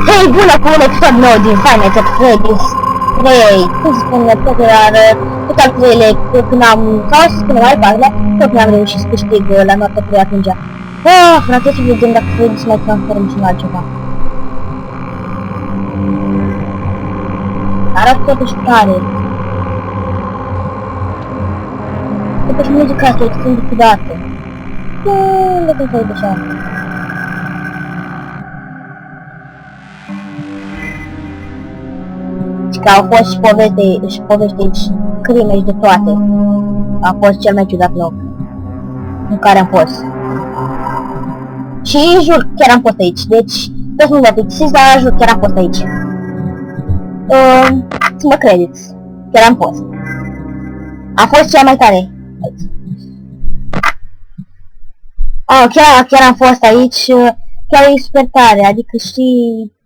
Hei, bună cu un episod nou din Five Nights at Freddy's 3, cum se spune, tot al treilea, când am, sau să spunem mai departe, tot când am reușit să câștig la noaptea 3 atunci. Frate, să vedem dacă Freddy să mai transform și în altceva. Arată totuși tare. Totuși muzica asta e extrem de ciudată. Unde când se așa? Că au fost și poveste și crime și de toate. A fost cel mai ciudat loc în care am fost. Și jur, chiar am fost aici. Deci, să nu vă plictisiți, dar jur, chiar am fost aici. Să mă credeți. Chiar am fost. A fost cea mai tare aici. Chiar am fost aici. Chiar e super tare, adică știi...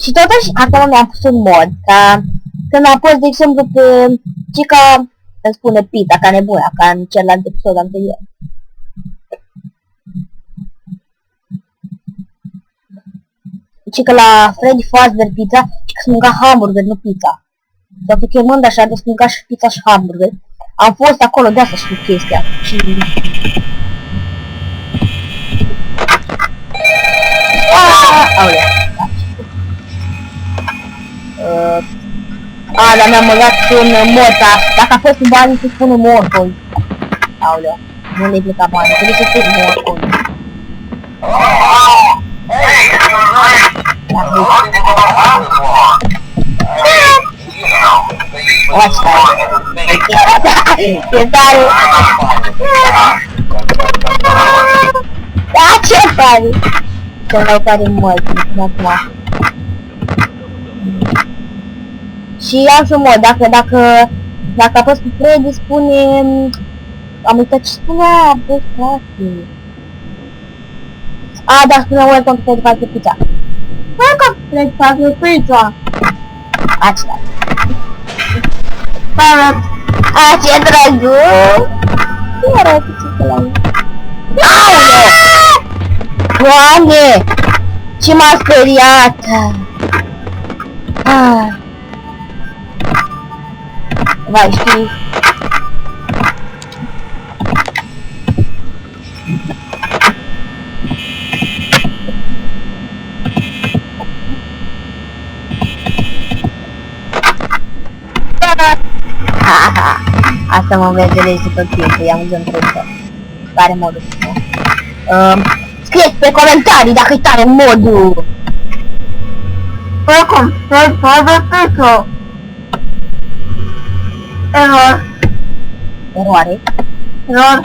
Și totuși, acum mi-am pus un mod, ca când am pus, de exemplu, pe Cica, îmi spune pizza, ca nebuna, ca în celălalt episod anterior. Cica la Freddy Fazbear Pizza, și că să mânca hamburger, nu pizza. Sau că chemând așa, de să mânca și pizza și hamburger. Am fost acolo, de asta știu chestia. Și... Aolea. Dar mi-am băgat un mod, dacă a fost în bani, să spun un morcol. Aolea, nu le-ai plecat bani, trebuie să spun morcol. E tare! Da, ce tare! Cel mai tare mult, acum. Și am și un mod, dacă apăs pe Freddy, spune... Am uitat ce spunea, bă, frate. Da, spunea welcome to Freddy Fazbear Pizza. Welcome to Freddy Fazbear Pizza. Asta. Ce drăguț! Ce arată ce la el? Aoleu! Doamne! Ce m-a speriat! Vai, știi? Asta mă vedeți tot timpul, i-am văzut într-o care modul. Scrieți pe comentarii dacă-i tare modul. Welcome, Freddy Fazbear Pizza. Error. Eroare. Error.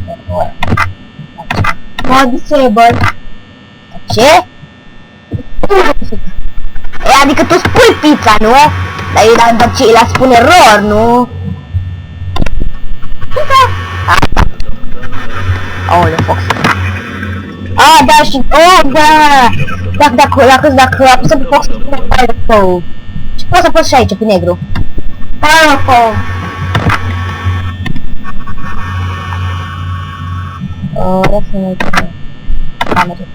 Error. Mod disable. Ce? Adică tu spui pizza, nu? Dar ce la spune error, nu? Aoleu, Fox. Da, și... da! Dacă apăsăm pe Fox, spune Firefox. Și poți să apăs și aici, pe negru. Firefox. Vreau să ne uităm. Merge.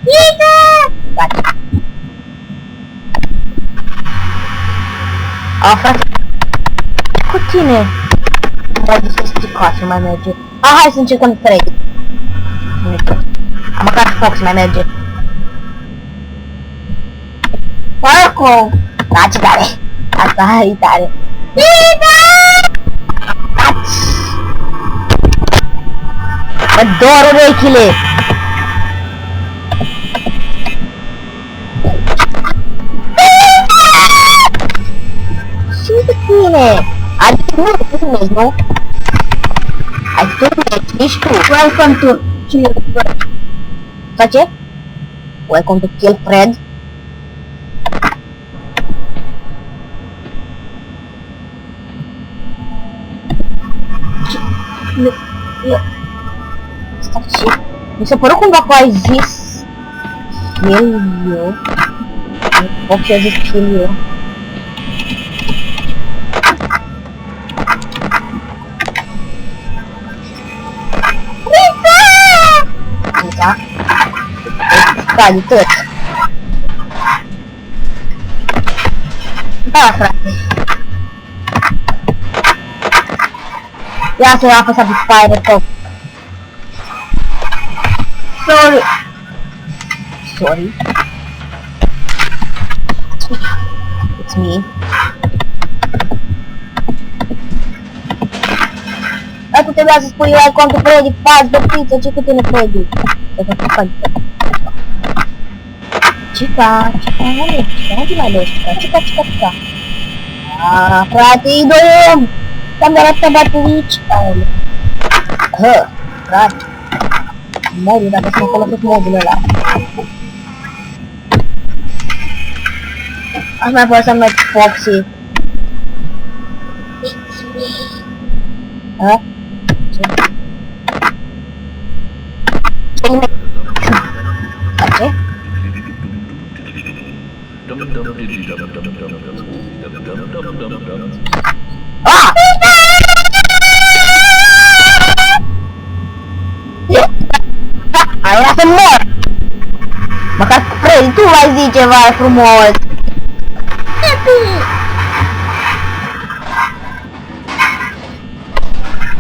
Iiii! Gata. Frate, cu tine? Mai desesticat, nu mai merge. Hai să încercăm Freddy. Măcar Fox mai merge. Marco! Da, ce tare! Asta e tare. Mă dor urechile! Bine! Adică nu filmezi, nu? Ai filmezi, nici tu. Welcome to Kill Fred. Face? Welcome to Kill Fred. Asta ce? Mi s-a părut cumva că ai zis Kill you. Fox a zis Kill you. da? Calități. Da, frate. Ia să l-am apăsat pe fire top. Sorry. Sorry. It's me. Dacă trebuia să spui eu ai contul Freddy, faci de pizza, ce câte ne Freddy? Cica, nu te mai legi, cica. Aaa, frate, idolul! Ți-am arătat baterii, cica, ele. Frate. Modul, dacă să mă folosesc modul ăla. Aș mai pot să merg Foxy. Ha? Ce? Ce? Ah! Aia să mor! Măcar Freddy, tu mai zici ceva frumos!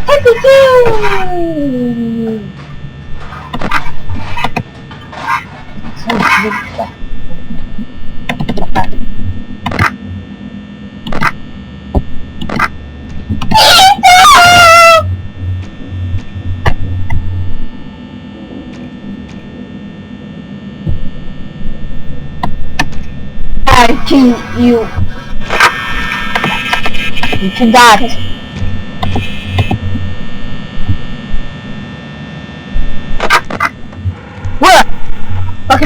Happy King! I kill you. Ciudat. Bă! Face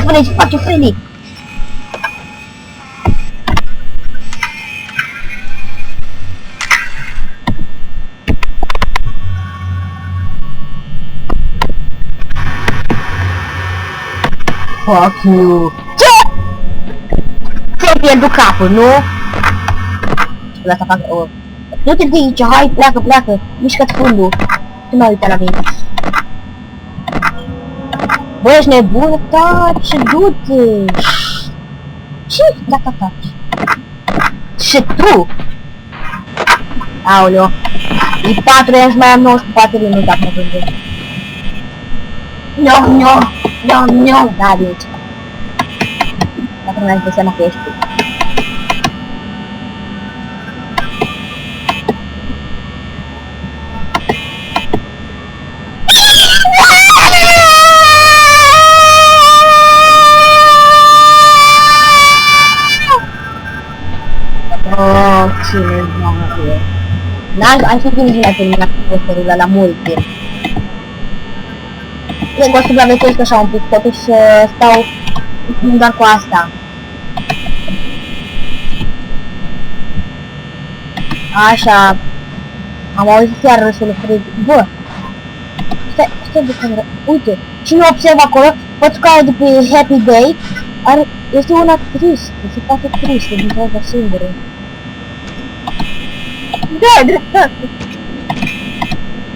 Freddy. Fuck you. Ți-ai pierdut capul, nu? Vreau să fac o... Nu te duci aici, hai, pleacă, mișcă-ți fundul. Tu m-ai uitat la mine. Bă, ești nebun, taci, du-te! Ce? Da, taci. Și tu? Aoleo. E 4 ani și mai am 9 cu baterii, nu dacă mă gândesc. No, da, de aici. Dacă nu ai de seama că ești tu. Oh, cine doamne. N-am știut nici n-a terminat posterul la multe. Cred că o supraviețuiesc așa un pic, totuși stau doar cu asta. Așa. Am auzit chiar râsul lui Freddy. Bă! Stai de cameră. Uite, cine observă acolo, pățucarea de pe Happy Day este una tristă, se poate tristă din cauza singură. Da, dreptate.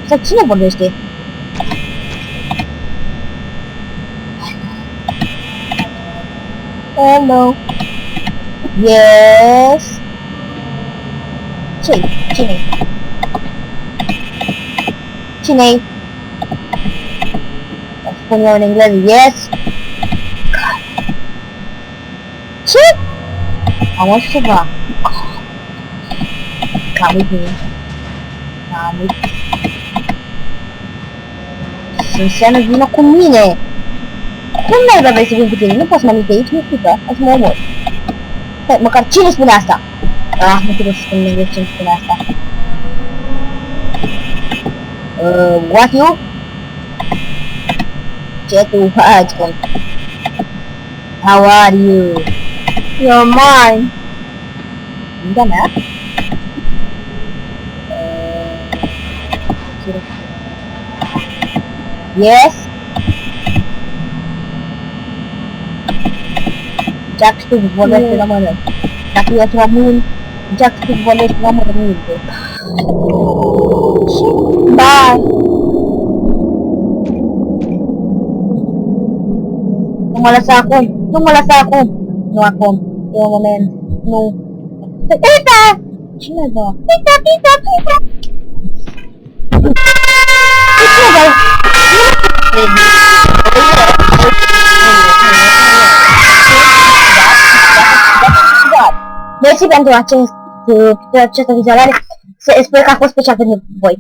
Sau cine vorbește? Hello. Yes. Cine-i? Cine-i? Spun eu în engleză, yes. Ce? Am auzit ceva. Cam uite. Înseamnă vină cu mine. Cum n-ai vrei să vin cu tine? Nu poți să mă aminte aici, nu frică. Hai să mă omor. Stai, măcar cine spune asta? Nu trebuie să spun în engleză cine spune asta. What you? Ce tu faci? How are you? You're mine. Da mea? Yes? Jack știu vorbește la mână. Dacă ești român, Jack știu vorbește la mână multe. Bye! mă lăsa acum! Nu mă lăsa acum! Nu acum! E un moment! Nu! Pita! Cine dă? Pita, Pita, Pita! Mersi pentru această vizualizare. Sper că a fost special pentru voi.